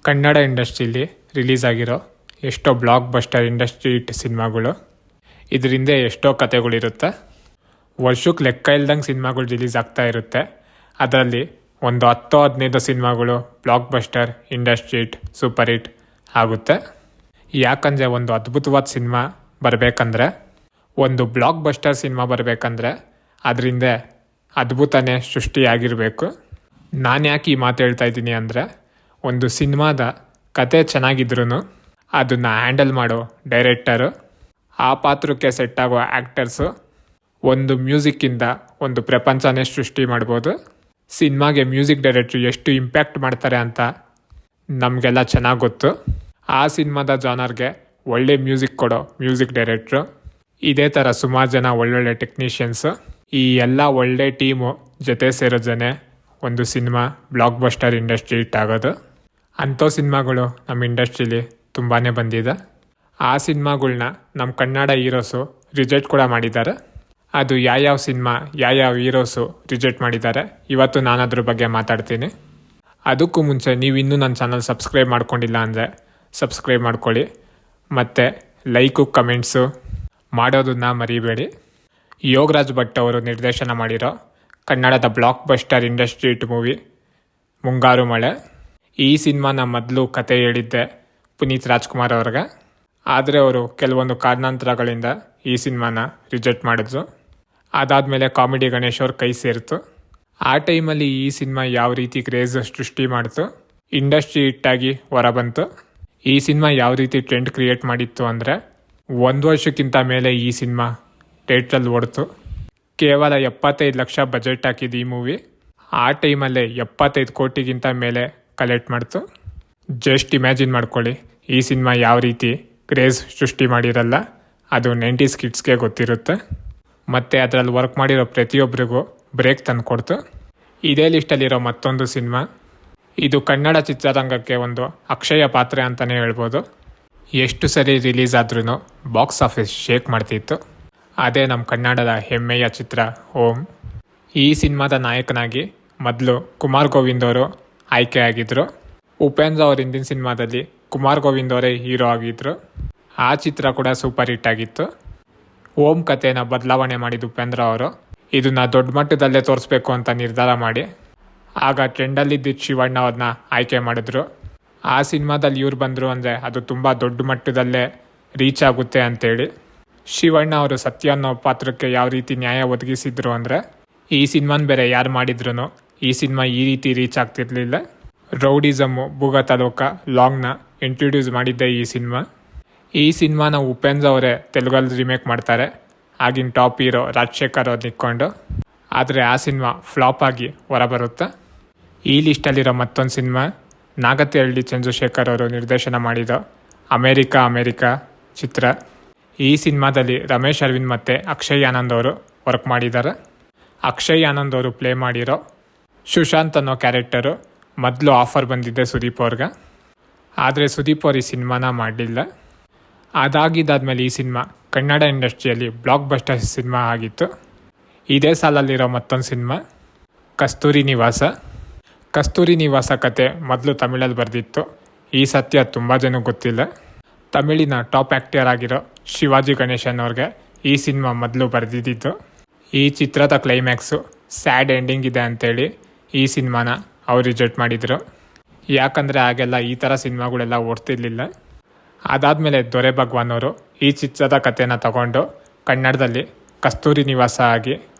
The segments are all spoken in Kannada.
ಕನ್ನಡ ಇಂಡಸ್ಟ್ರೀಲಿ ರಿಲೀಸ್ ಆಗಿರೋ ಎಷ್ಟೋ ಬ್ಲಾಕ್ ಬಸ್ಟರ್ ಇಂಡಸ್ಟ್ರಿ ಹಿಟ್ ಸಿನಿಮಾಗಳು, ಇದರಿಂದ ಎಷ್ಟೋ ಕತೆಗಳಿರುತ್ತೆ. ವರ್ಷಕ್ಕೆ ಲೆಕ್ಕ ಇಲ್ದಂಗೆ ಸಿನಿಮಾಗಳು ರಿಲೀಸ್ ಆಗ್ತಾ ಇರುತ್ತೆ. ಅದರಲ್ಲಿ ಒಂದು 10-15 ಸಿನಿಮಾಗಳು blockbuster industry hit super hit ಆಗುತ್ತೆ. ಯಾಕಂದರೆ ಒಂದು ಅದ್ಭುತವಾದ ಸಿನಿಮಾ ಬರಬೇಕಂದ್ರೆ, ಒಂದು ಬ್ಲಾಕ್ ಬಸ್ಟರ್ ಸಿನಿಮಾ ಬರಬೇಕಂದ್ರೆ ಅದರಿಂದ ಅದ್ಭುತನೇ ಸೃಷ್ಟಿಯಾಗಿರಬೇಕು. ನಾನು ಯಾಕೆ ಈ ಮಾತು ಹೇಳ್ತಾ ಇದ್ದೀನಿ ಅಂದರೆ, ಒಂದು ಸಿನಿಮಾದ ಕತೆ ಚೆನ್ನಾಗಿದ್ರೂ ಅದನ್ನು ಹ್ಯಾಂಡಲ್ ಮಾಡೋ ಡೈರೆಕ್ಟರು, ಆ ಪಾತ್ರಕ್ಕೆ ಸೆಟ್ ಆಗೋ ಆ್ಯಕ್ಟರ್ಸು ಒಂದು ಮ್ಯೂಸಿಕ್ಕಿಂದ ಒಂದು ಪ್ರಪಂಚನೇ ಸೃಷ್ಟಿ ಮಾಡ್ಬೋದು. ಸಿನಿಮಾಗೆ ಮ್ಯೂಸಿಕ್ ಡೈರೆಕ್ಟ್ರು ಎಷ್ಟು ಇಂಪ್ಯಾಕ್ಟ್ ಮಾಡ್ತಾರೆ ಅಂತ ನಮಗೆಲ್ಲ ಚೆನ್ನಾಗಿ ಗೊತ್ತು. ಆ ಸಿನಿಮಾದ ಜಾನರ್ಗೆ ಒಳ್ಳೆ ಮ್ಯೂಸಿಕ್ ಕೊಡೋ ಮ್ಯೂಸಿಕ್ ಡೈರೆಕ್ಟ್ರು, ಇದೇ ಥರ ಸುಮಾರು ಜನ ಒಳ್ಳೊಳ್ಳೆ ಟೆಕ್ನಿಷಿಯನ್ಸು, ಈ ಎಲ್ಲ ಒಳ್ಳೆ ಟೀಮು ಜೊತೆ ಸೇರೋದನ್ನೇ ಒಂದು ಸಿನಿಮಾ ಬ್ಲಾಕ್ ಬಸ್ಟರ್ ಇಂಡಸ್ಟ್ರಿ ಹಿಟ್ ಆಗೋದು. ಅಂಥ ಸಿನಿಮಾಗಳು ನಮ್ಮ ಇಂಡಸ್ಟ್ರೀಲಿ ತುಂಬಾ ಬಂದಿದೆ. ಆ ಸಿನಿಮಾಗಳ್ನ ನಮ್ಮ ಕನ್ನಡ ಹೀರೋಸು ರಿಜೆಕ್ಟ್ ಕೂಡ ಮಾಡಿದ್ದಾರೆ. ಅದು ಯಾವ್ಯಾವ ಸಿನಿಮಾ ಯಾವ್ಯಾವ ಹೀರೋಸು ರಿಜೆಕ್ಟ್ ಮಾಡಿದ್ದಾರೆ, ಇವತ್ತು ನಾನು ಅದ್ರ ಬಗ್ಗೆ ಮಾತಾಡ್ತೀನಿ. ಅದಕ್ಕೂ ಮುಂಚೆ ನೀವು ಇನ್ನೂ ನನ್ನ ಚಾನಲ್ ಸಬ್ಸ್ಕ್ರೈಬ್ ಮಾಡ್ಕೊಂಡಿಲ್ಲ ಅಂದರೆ ಸಬ್ಸ್ಕ್ರೈಬ್ ಮಾಡ್ಕೊಳ್ಳಿ, ಮತ್ತು ಲೈಕು ಕಮೆಂಟ್ಸು ಮಾಡೋದನ್ನ ಮರಿಬೇಡಿ. ಯೋಗರಾಜ್ ಭಟ್ ಅವರು ನಿರ್ದೇಶನ ಮಾಡಿರೋ ಕನ್ನಡದ blockbuster industry hit movie Mungaru Male. ಈ ಸಿನಿಮಾನ ಮೊದಲು ಕತೆ ಹೇಳಿದ್ದೆ ಪುನೀತ್ ರಾಜ್ಕುಮಾರ್ ಅವ್ರಿಗೆ, ಆದರೆ ಅವರು ಕೆಲವೊಂದು ಕಾರಣಾಂತರಗಳಿಂದ ಈ ಸಿನಿಮಾನ ರಿಜೆಕ್ಟ್ ಮಾಡಿದ್ರು. ಅದಾದಮೇಲೆ ಕಾಮಿಡಿ ಗಣೇಶ್ ಅವ್ರ ಕೈ ಸೇರಿತು. ಆ ಟೈಮಲ್ಲಿ ಈ ಸಿನಿಮಾ ಯಾವ ರೀತಿ ಕ್ರೇಜ್ ಸೃಷ್ಟಿ ಮಾಡ್ತು, ಇಂಡಸ್ಟ್ರಿ ಹಿಟ್ಟಾಗಿ ಹೊರಬಂತು. ಈ ಸಿನಿಮಾ ಯಾವ ರೀತಿ ಟ್ರೆಂಡ್ ಕ್ರಿಯೇಟ್ ಮಾಡಿತ್ತು ಅಂದರೆ, 1 ವರ್ಷಕ್ಕಿಂತ ಮೇಲೆ ಈ ಸಿನಿಮಾ ಥಿಯೇಟ್ರಲ್ಲಿ ಓಡ್ತು. ಕೇವಲ 75 ಲಕ್ಷ ಬಜೆಟ್ ಹಾಕಿದ್ದು ಈ ಮೂವಿ ಆ ಟೈಮಲ್ಲೇ 75 ಕೋಟಿಗಿಂತ ಮೇಲೆ ಕಲೆಕ್ಟ್ ಮಾಡ್ತು. ಜಸ್ಟ್ ಇಮ್ಯಾಜಿನ್ ಮಾಡ್ಕೊಳ್ಳಿ, ಈ ಸಿನಿಮಾ ಯಾವ ರೀತಿ ಕ್ರೇಜ್ ಸೃಷ್ಟಿ ಮಾಡಿರಲ್ಲ, ಅದು 90s ಕಿಡ್ಸ್ಗೆ ಗೊತ್ತಿರುತ್ತೆ. ಮತ್ತು ಅದರಲ್ಲಿ ವರ್ಕ್ ಮಾಡಿರೋ ಪ್ರತಿಯೊಬ್ಬರಿಗೂ ಬ್ರೇಕ್ ತಂದು ಕೊಡ್ತು. ಇದೇ ಲಿಸ್ಟಲ್ಲಿರೋ ಮತ್ತೊಂದು ಸಿನಿಮಾ, ಇದು ಕನ್ನಡ ಚಿತ್ರರಂಗಕ್ಕೆ ಒಂದು ಅಕ್ಷಯ ಪಾತ್ರೆ ಅಂತಲೇ ಹೇಳ್ಬೋದು. ಎಷ್ಟು ಸರಿ ರಿಲೀಸ್ ಆದ್ರೂ ಬಾಕ್ಸ್ ಆಫೀಸ್ ಶೇಕ್ ಮಾಡ್ತಿತ್ತು. ಅದೇ ನಮ್ಮ ಕನ್ನಡದ ಹೆಮ್ಮೆಯ ಚಿತ್ರ ಓಂ. ಈ ಸಿನಿಮಾದ ನಾಯಕನಾಗಿ ಮೊದಲು ಕುಮಾರ್ ಗೋವಿಂದ್ ಅವರು ಆಯ್ಕೆ ಆಗಿದ್ದರು. ಉಪೇಂದ್ರ ಅವ್ರ ಹಿಂದಿನ ಸಿನಿಮಾದಲ್ಲಿ ಕುಮಾರ್ ಗೋವಿಂದ್ ಅವರೇ ಹೀರೋ ಆಗಿದ್ದರು. ಆ ಚಿತ್ರ ಕೂಡ ಸೂಪರ್ ಹಿಟ್ ಆಗಿತ್ತು. ಓಂ ಕಥೆನ ಬದಲಾವಣೆ ಮಾಡಿದ ಉಪೇಂದ್ರ ಅವರು ಇದನ್ನು ದೊಡ್ಡ ಮಟ್ಟದಲ್ಲೇ ತೋರಿಸ್ಬೇಕು ಅಂತ ನಿರ್ಧಾರ ಮಾಡಿ, ಆಗ ಟ್ರೆಂಡಲ್ಲಿದ್ದ ಶಿವಣ್ಣ ಅವ್ರನ್ನ ಆಯ್ಕೆ ಮಾಡಿದ್ರು. ಆ ಸಿನಿಮಾದಲ್ಲಿ ಇವ್ರು ಬಂದರು ಅಂದರೆ ಅದು ತುಂಬ ದೊಡ್ಡ ಮಟ್ಟದಲ್ಲೇ ರೀಚ್ ಆಗುತ್ತೆ ಅಂತೇಳಿ ಶಿವಣ್ಣ ಅವರು ಸತ್ಯ ಅನ್ನೋ ಪಾತ್ರಕ್ಕೆ ಯಾವ ರೀತಿ ನ್ಯಾಯ ಒದಗಿಸಿದ್ರು ಅಂದರೆ, ಈ ಸಿನಿಮಾನ ಬೇರೆ ಯಾರು ಮಾಡಿದ್ರು ಈ ಸಿನಿಮಾ ಈ ರೀತಿ ರೀಚ್ ಆಗ್ತಿರ್ಲಿಲ್ಲ. ರೌಡಿಸಮ್ಮು, ಭೂಗತಾಲೋಕ, ಲಾಂಗ್ನ ಇಂಟ್ರೊಡ್ಯೂಸ್ ಮಾಡಿದ್ದೆ ಈ ಸಿನಿಮಾ. ಈ ಸಿನಿಮಾನ ಉಪೇಂದ್ರ ಅವರೇ ತೆಲುಗಲ್ಲಿ ರಿಮೇಕ್ ಮಾಡ್ತಾರೆ, ಆಗಿನ ಟಾಪ್ ಹೀರೋ ರಾಜಶೇಖರ್ ಅವ್ರು ನಿಕ್ಕೊಂಡು. ಆದರೆ ಆ ಸಿನಿಮಾ ಫ್ಲಾಪ್ ಆಗಿ ಹೊರಬರುತ್ತೆ. ಈ ಲಿಸ್ಟಲ್ಲಿರೋ ಮತ್ತೊಂದು ಸಿನಿಮಾ ನಾಗತಿಹಳ್ಳಿ ಚಂದ್ರಶೇಖರ್ ಅವರು ನಿರ್ದೇಶನ ಮಾಡಿದ ಅಮೇರಿಕಾ ಚಿತ್ರ. ಈ ಸಿನಿಮಾದಲ್ಲಿ ರಮೇಶ್ ಅರವಿಂದ್ ಮತ್ತು ಅಕ್ಷಯ್ ಆನಂದ್ ಅವರು ವರ್ಕ್ ಮಾಡಿದ್ದಾರೆ. ಅಕ್ಷಯ್ ಆನಂದ್ ಅವರು ಪ್ಲೇ ಮಾಡಿರೋ ಸುಶಾಂತ್ ಅನ್ನೋ ಕ್ಯಾರೆಕ್ಟರು ಮೊದಲು ಆಫರ್ ಬಂದಿದ್ದೆ ಸುದೀಪ್ ಅವ್ರಿಗೆ, ಆದರೆ ಸುದೀಪ್ ಅವ್ರು ಈ ಸಿನಿಮಾನ ಮಾಡಲಿಲ್ಲ. ಅದಾಗಿದ್ದಾದ್ಮೇಲೆ ಈ ಸಿನಿಮಾ ಕನ್ನಡ ಇಂಡಸ್ಟ್ರಿಯಲ್ಲಿ ಬ್ಲಾಕ್ ಬಸ್ಟರ್ ಸಿನಿಮಾ ಆಗಿತ್ತು. ಇದೇ ಸಾಲಲ್ಲಿರೋ ಮತ್ತೊಂದು ಸಿನಿಮಾ ಕಸ್ತೂರಿ ನಿವಾಸ. ಕಸ್ತೂರಿ ನಿವಾಸ ಕತೆ ಮೊದಲು ತಮಿಳಲ್ಲಿ ಬರೆದಿತ್ತು. ಈ ಸತ್ಯ ತುಂಬ ಜನಕ್ಕೆ ಗೊತ್ತಿಲ್ಲ. ತಮಿಳಿನ ಟಾಪ್ ಆ್ಯಕ್ಟರ್ ಆಗಿರೋ ಶಿವಾಜಿ ಗಣೇಶನ್ ಅವ್ರಿಗೆ ಈ ಸಿನಿಮಾ ಮೊದಲು ಬರೆದಿದ್ದು. ಈ ಚಿತ್ರದ ಕ್ಲೈಮ್ಯಾಕ್ಸು ಸ್ಯಾಡ್ ಎಂಡಿಂಗ್ ಇದೆ ಅಂಥೇಳಿ ಈ ಸಿನಿಮಾನ ಅವ್ರು ರಿಜೆಕ್ಟ್ ಮಾಡಿದರು. ಯಾಕಂದರೆ ಆಗೆಲ್ಲ ಈ ಥರ ಸಿನಿಮಾಗಳೆಲ್ಲ ಓಡ್ತಿರ್ಲಿಲ್ಲ. ಅದಾದಮೇಲೆ ದೊರೆ ಭಗವಾನ್ ಅವರು ಈ ಚಿತ್ರದ ಕಥೆನ ತಗೊಂಡು ಕನ್ನಡದಲ್ಲಿ ಕಸ್ತೂರಿ ನಿವಾಸ ಆಗಿ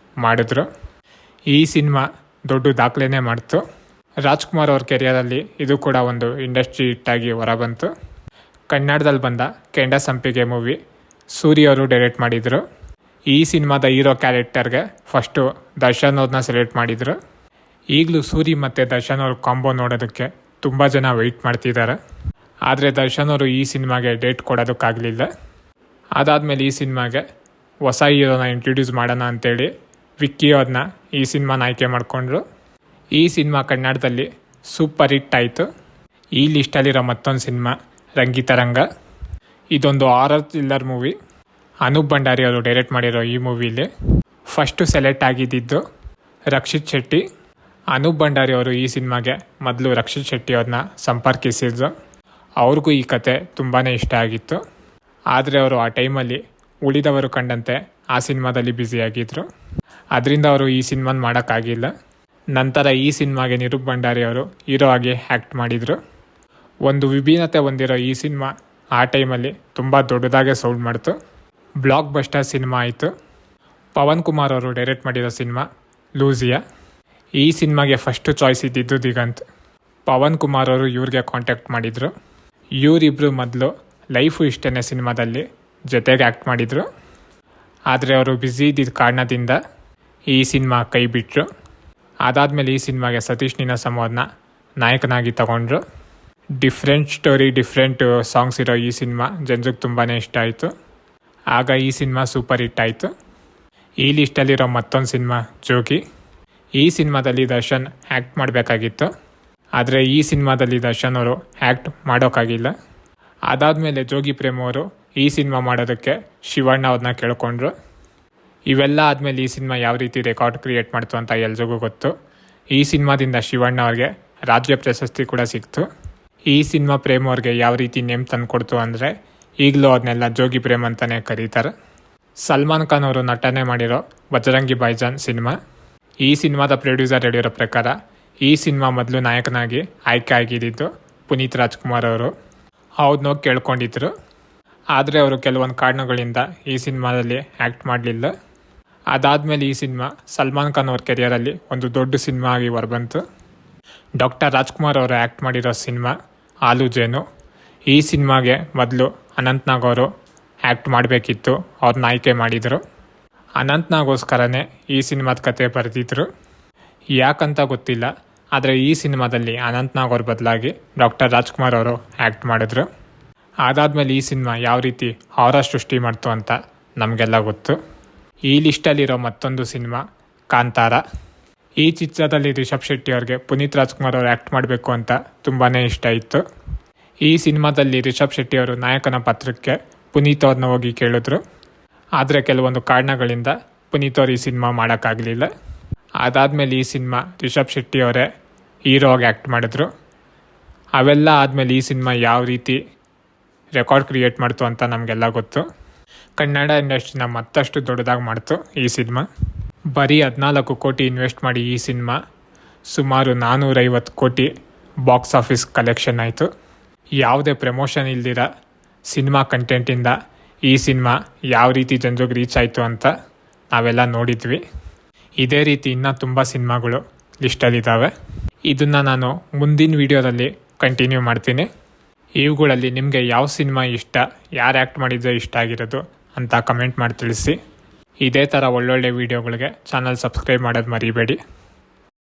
ಮಾಡಿದ್ರು. ಈ ಸಿನಿಮಾ ದೊಡ್ಡ ದಾಖಲೆನೇ ಮಾಡ್ತು. ರಾಜ್ಕುಮಾರ್ ಅವ್ರ ಕೆರಿಯರಲ್ಲಿ ಇದು ಕೂಡ ಒಂದು ಇಂಡಸ್ಟ್ರಿ ಹಿಟ್ಟಾಗಿ ಹೊರಬಂತು. ಕನ್ನಡದಲ್ಲಿ ಬಂದ ಕೆಂಡ ಸಂಪಿಗೆ ಮೂವಿ ಸೂರಿ ಅವರು ಡೈರೆಕ್ಟ್ ಮಾಡಿದರು. ಈ ಸಿನಿಮಾದ ಹೀರೋ ಕ್ಯಾರೆಕ್ಟರ್ಗೆ ಫಸ್ಟು ದರ್ಶನ್ ಅವ್ರನ್ನ ಸೆಲೆಕ್ಟ್ ಮಾಡಿದರು. ಈಗಲೂ ಸೂರಿ ಮತ್ತು ದರ್ಶನ್ ಅವ್ರ ಕಾಂಬೋ ನೋಡೋದಕ್ಕೆ ತುಂಬ ಜನ ವೆಯ್ಟ್ ಮಾಡ್ತಿದ್ದಾರೆ. ಆದರೆ ದರ್ಶನ್ ಅವರು ಈ ಸಿನಿಮಾಗೆ ಡೇಟ್ ಕೊಡೋದಕ್ಕಾಗಲಿಲ್ಲ. ಅದಾದಮೇಲೆ ಈ ಸಿನಿಮಾಗೆ ಹೊಸ ಹೀರೋನ ಇಂಟ್ರೊಡ್ಯೂಸ್ ಮಾಡೋಣ ಅಂತೇಳಿ ವಿಕ್ಕಿ ಅವ್ರನ್ನ ಈ ಸಿನಿಮಾನ ಆಯ್ಕೆ ಮಾಡಿಕೊಂಡ್ರು. ಈ ಸಿನಿಮಾ ಕನ್ನಡದಲ್ಲಿ ಸೂಪರ್ ಹಿಟ್ ಆಯಿತು. ಈ ಲಿಸ್ಟಲ್ಲಿರೋ ಮತ್ತೊಂದು ಸಿನಿಮಾ ರಂಗಿತರಂಗ. ಇದೊಂದು horror thriller movie. Anup Bhandari ಅವರು ಡೈರೆಕ್ಟ್ ಮಾಡಿರೋ ಈ ಮೂವಿಲಿ ಫಸ್ಟು ಸೆಲೆಕ್ಟ್ ಆಗಿದ್ದು ರಕ್ಷಿತ್ ಶೆಟ್ಟಿ, ಅನೂಪ್ ಭಂಡಾರಿ ಅವರು ಈ ಸಿನಿಮಾಗೆ ಮೊದಲು ರಕ್ಷಿತ್ ಶೆಟ್ಟಿ ಅವ್ರನ್ನ ಸಂಪರ್ಕಿಸಿದ್ರು. ಅವ್ರಿಗೂ ಈ ಕತೆ ತುಂಬಾ ಇಷ್ಟ ಆಗಿತ್ತು. ಆದರೆ ಅವರು ಆ ಟೈಮಲ್ಲಿ ಉಳಿದವರು ಕಂಡಂತೆ ಆ ಸಿನಿಮಾದಲ್ಲಿ ಬ್ಯುಸಿಯಾಗಿದ್ದರು. ಅದರಿಂದ ಅವರು ಈ ಸಿನಿಮಾನ ಮಾಡೋಕ್ಕಾಗಿಲ್ಲ. ನಂತರ ಈ ಸಿನಿಮಾಗೆ ಅನೂಪ್ ಭಂಡಾರಿ ಅವರು ಹೀರೋ ಆಗಿ ಆ್ಯಕ್ಟ್ ಮಾಡಿದರು. ಒಂದು ವಿಭಿನ್ನತೆ ಹೊಂದಿರೋ ಈ ಸಿನಿಮಾ ಆ ಟೈಮಲ್ಲಿ ತುಂಬ ದೊಡ್ಡದಾಗೆ ಸೌಂಡ್ ಮಾಡ್ತು. ಬ್ಲಾಕ್ ಬಸ್ಟರ್ ಸಿನಿಮಾ ಆಯಿತು. ಪವನ್ ಕುಮಾರ್ ಅವರು ಡೈರೆಕ್ಟ್ ಮಾಡಿರೋ ಸಿನಿಮಾ ಲೂಸಿಯಾ. ಈ ಸಿನಿಮಾಗೆ ಫಸ್ಟು ಚಾಯ್ಸ್ ಇದ್ದಿದ್ದು ದಿಗಂತ್. ಪವನ್ ಕುಮಾರ್ ಅವರು ಇವ್ರಿಗೆ ಕಾಂಟ್ಯಾಕ್ಟ್ ಮಾಡಿದರು. ಇವರಿಬ್ಬರು ಮೊದಲು ಲೈಫು ಇಷ್ಟೇ ಸಿನಿಮಾದಲ್ಲಿ ಜೊತೆಗೆ ಆ್ಯಕ್ಟ್ ಮಾಡಿದರು. ಆದರೆ ಅವರು ಬ್ಯುಸಿ ಇದ್ದಿದ್ದ ಕಾರಣದಿಂದ ಈ ಸಿನಿಮಾ ಕೈ ಬಿಟ್ಟರು. ಅದಾದಮೇಲೆ ಈ ಸಿನಿಮಾಗೆ ಸತೀಶ್ ನೀನಾಸಂ ಅವ್ರನ್ನ ನಾಯಕನಾಗಿ ತಗೊಂಡ್ರು. ಡಿಫ್ರೆಂಟ್ ಸ್ಟೋರಿ, ಡಿಫ್ರೆಂಟ್ ಸಾಂಗ್ಸ್ ಇರೋ ಈ ಸಿನಿಮಾ ಜನರಿಗೆ ತುಂಬಾ ಇಷ್ಟ ಆಯಿತು. ಆಗ ಈ ಸಿನಿಮಾ ಸೂಪರ್ ಹಿಟ್ ಆಯಿತು. ಈ ಲಿಸ್ಟಲ್ಲಿರೋ ಮತ್ತೊಂದು ಸಿನಿಮಾ ಜೋಗಿ. ಈ ಸಿನಿಮಾದಲ್ಲಿ ದರ್ಶನ್ ಆ್ಯಕ್ಟ್ ಮಾಡಬೇಕಾಗಿತ್ತು. ಆದರೆ ಈ ಸಿನಿಮಾದಲ್ಲಿ ದರ್ಶನ್ ಅವರು ಆ್ಯಕ್ಟ್ ಮಾಡೋಕ್ಕಾಗಿಲ್ಲ. ಅದಾದಮೇಲೆ ಜೋಗಿ ಪ್ರೇಮ್ ಅವರು ಈ ಸಿನಿಮಾ ಮಾಡೋದಕ್ಕೆ ಶಿವಣ್ಣ ಅವ್ರನ್ನ ಕೇಳ್ಕೊಂಡ್ರು. ಇವೆಲ್ಲ ಆದಮೇಲೆ ಈ ಸಿನಿಮಾ ಯಾವ ರೀತಿ ರೆಕಾರ್ಡ್ ಕ್ರಿಯೇಟ್ ಮಾಡ್ತು ಅಂತ ಎಲ್ರಿಗೂ ಗೊತ್ತು. ಈ ಸಿನಿಮಾದಿಂದ ಶಿವಣ್ಣ ಅವ್ರಿಗೆ ರಾಜ್ಯ ಪ್ರಶಸ್ತಿ ಕೂಡ ಸಿಕ್ತು. ಈ ಸಿನಿಮಾ ಪ್ರೇಮ್ ಅವ್ರಿಗೆ ಯಾವ ರೀತಿ ನೇಮ್ ತಂದುಕೊಡ್ತು ಅಂದರೆ ಈಗಲೂ ಅದನ್ನೆಲ್ಲ ಜೋಗಿ ಪ್ರೇಮ್ ಅಂತಲೇ ಕರೀತಾರೆ. ಸಲ್ಮಾನ್ ಖಾನ್ ಅವರು ನಟನೆ ಮಾಡಿರೋ ಬಜರಂಗಿ ಭಾಯಿಜಾನ್ ಸಿನಿಮಾ. ಈ ಸಿನಿಮಾದ ಪ್ರೊಡ್ಯೂಸರ್ ಹೇಳಿರೋ ಪ್ರಕಾರ ಈ ಸಿನಿಮಾ ಮೊದಲು ನಾಯಕನಾಗಿ ಆಯ್ಕೆ ಆಗಿದ್ದು ಪುನೀತ್ ರಾಜ್ಕುಮಾರ್ ಅವರು. ಅವ್ರನ್ನ ಕೇಳ್ಕೊಂಡಿದ್ರು. ಆದರೆ ಅವರು ಕೆಲವೊಂದು ಕಾರಣಗಳಿಂದ ಈ ಸಿನಿಮಾದಲ್ಲಿ ಆ್ಯಕ್ಟ್ ಮಾಡಲಿಲ್ಲ. ಅದಾದಮೇಲೆ ಈ ಸಿನಿಮಾ ಸಲ್ಮಾನ್ ಖಾನ್ ಅವ್ರ ಕೆರಿಯರಲ್ಲಿ ಒಂದು ದೊಡ್ಡ ಸಿನಿಮಾ ಆಗಿ ಹೊರಬಂತು. ಡಾಕ್ಟರ್ ರಾಜ್ಕುಮಾರ್ ಅವರು ಆ್ಯಕ್ಟ್ ಮಾಡಿರೋ ಸಿನಿಮಾ ಆಲು ಜೇನು. ಈ ಸಿನಿಮಾಗೆ ಮೊದಲು ಅನಂತ್ನಾಗ್ ಅವರು ಆ್ಯಕ್ಟ್ ಮಾಡಬೇಕಿತ್ತು. ಅವ್ರನ್ನ ಆಯ್ಕೆ ಮಾಡಿದರು. ಅನಂತ್ನಾಗೋಸ್ಕರನೇ ಈ ಸಿನಿಮಾದ ಕತೆ ಬರೆದಿದ್ರು. ಯಾಕಂತ ಗೊತ್ತಿಲ್ಲ, ಆದರೆ ಈ ಸಿನಿಮಾದಲ್ಲಿ ಅನಂತ್ನಾಗ್ ಅವ್ರ ಬದಲಾಗಿ ಡಾಕ್ಟರ್ ರಾಜ್ಕುಮಾರ್ ಅವರು ಆ್ಯಕ್ಟ್ ಮಾಡಿದ್ರು. ಅದಾದಮೇಲೆ ಈ ಸಿನಿಮಾ ಯಾವ ರೀತಿ ಹಾರರ್ ಸೃಷ್ಟಿ ಮಾಡ್ತು ಅಂತ ನಮಗೆಲ್ಲ ಗೊತ್ತು. ಈ ಲಿಸ್ಟಲ್ಲಿರೋ ಮತ್ತೊಂದು ಸಿನಿಮಾ ಕಾಂತಾರ. ಈ ಚಿತ್ರದಲ್ಲಿ ರಿಷಬ್ ಶೆಟ್ಟಿ ಅವ್ರಿಗೆ ಪುನೀತ್ ರಾಜ್ಕುಮಾರ್ ಅವರು ಆ್ಯಕ್ಟ್ ಮಾಡಬೇಕು ಅಂತ ತುಂಬಾ ಇಷ್ಟ ಇತ್ತು. ಈ ಸಿನಿಮಾದಲ್ಲಿ ರಿಷಬ್ ಶೆಟ್ಟಿ ಅವರು ನಾಯಕನ ಪಾತ್ರಕ್ಕೆ ಪುನೀತ್ ಅವ್ರನ್ನ ಹೋಗಿ ಕೇಳಿದ್ರು. ಆದರೆ ಕೆಲವೊಂದು ಕಾರಣಗಳಿಂದ ಪುನೀತ್ ಅವರು ಈ ಸಿನಿಮಾ ಮಾಡೋಕ್ಕಾಗಲಿಲ್ಲ. ಅದಾದಮೇಲೆ ಈ ಸಿನಿಮಾ ರಿಷಬ್ ಶೆಟ್ಟಿ ಅವರೇ ಹೀರೋ ಆಗಿ ಆ್ಯಕ್ಟ್ ಮಾಡಿದ್ರು. ಅವೆಲ್ಲ ಆದಮೇಲೆ ಈ ಸಿನಿಮಾ ಯಾವ ರೀತಿ ರೆಕಾರ್ಡ್ ಕ್ರಿಯೇಟ್ ಮಾಡ್ತು ಅಂತ ನಮಗೆಲ್ಲ ಗೊತ್ತು. ಕನ್ನಡ ಇಂಡಸ್ಟ್ರಿನ ಮತ್ತಷ್ಟು ದೊಡ್ಡದಾಗಿ ಮಾಡ್ತು ಈ ಸಿನಿಮಾ. ಬರೀ 14 ಕೋಟಿ ಇನ್ವೆಸ್ಟ್ ಮಾಡಿ ಈ ಸಿನಿಮಾ ಸುಮಾರು 450 ಕೋಟಿ ಬಾಕ್ಸ್ ಆಫೀಸ್ ಕಲೆಕ್ಷನ್ ಆಯಿತು. ಯಾವುದೇ ಪ್ರಮೋಷನ್ ಇಲ್ದಿರ ಸಿನಿಮಾ ಕಂಟೆಂಟಿಂದ ಈ ಸಿನಿಮಾ ಯಾವ ರೀತಿ ಜನರಿಗೆ ರೀಚ್ ಆಯಿತು ಅಂತ ನಾವೆಲ್ಲ ನೋಡಿದ್ವಿ. ಇದೇ ರೀತಿ ಇನ್ನೂ ತುಂಬ ಸಿನಿಮಾಗಳು ಲಿಸ್ಟಲ್ಲಿದ್ದಾವೆ. ಇದನ್ನು ನಾನು ಮುಂದಿನ ವಿಡಿಯೋದಲ್ಲಿ ಕಂಟಿನ್ಯೂ ಮಾಡ್ತೀನಿ. ಇವುಗಳಲ್ಲಿ ನಿಮಗೆ ಯಾವ ಸಿನಿಮಾ ಇಷ್ಟ, ಯಾರು ಆ್ಯಕ್ಟ್ ಮಾಡಿದ್ರೆ ಇಷ್ಟ ಆಗಿರೋದು ಅಂತ ಕಮೆಂಟ್ ಮಾಡಿ ತಿಳಿಸಿ. ಇದೇ ಥರ ಒಳ್ಳೊಳ್ಳೆ ವೀಡಿಯೋಗಳಿಗೆ ಚಾನಲ್ ಸಬ್ಸ್ಕ್ರೈಬ್ ಮಾಡೋದು ಮರಿಬೇಡಿ.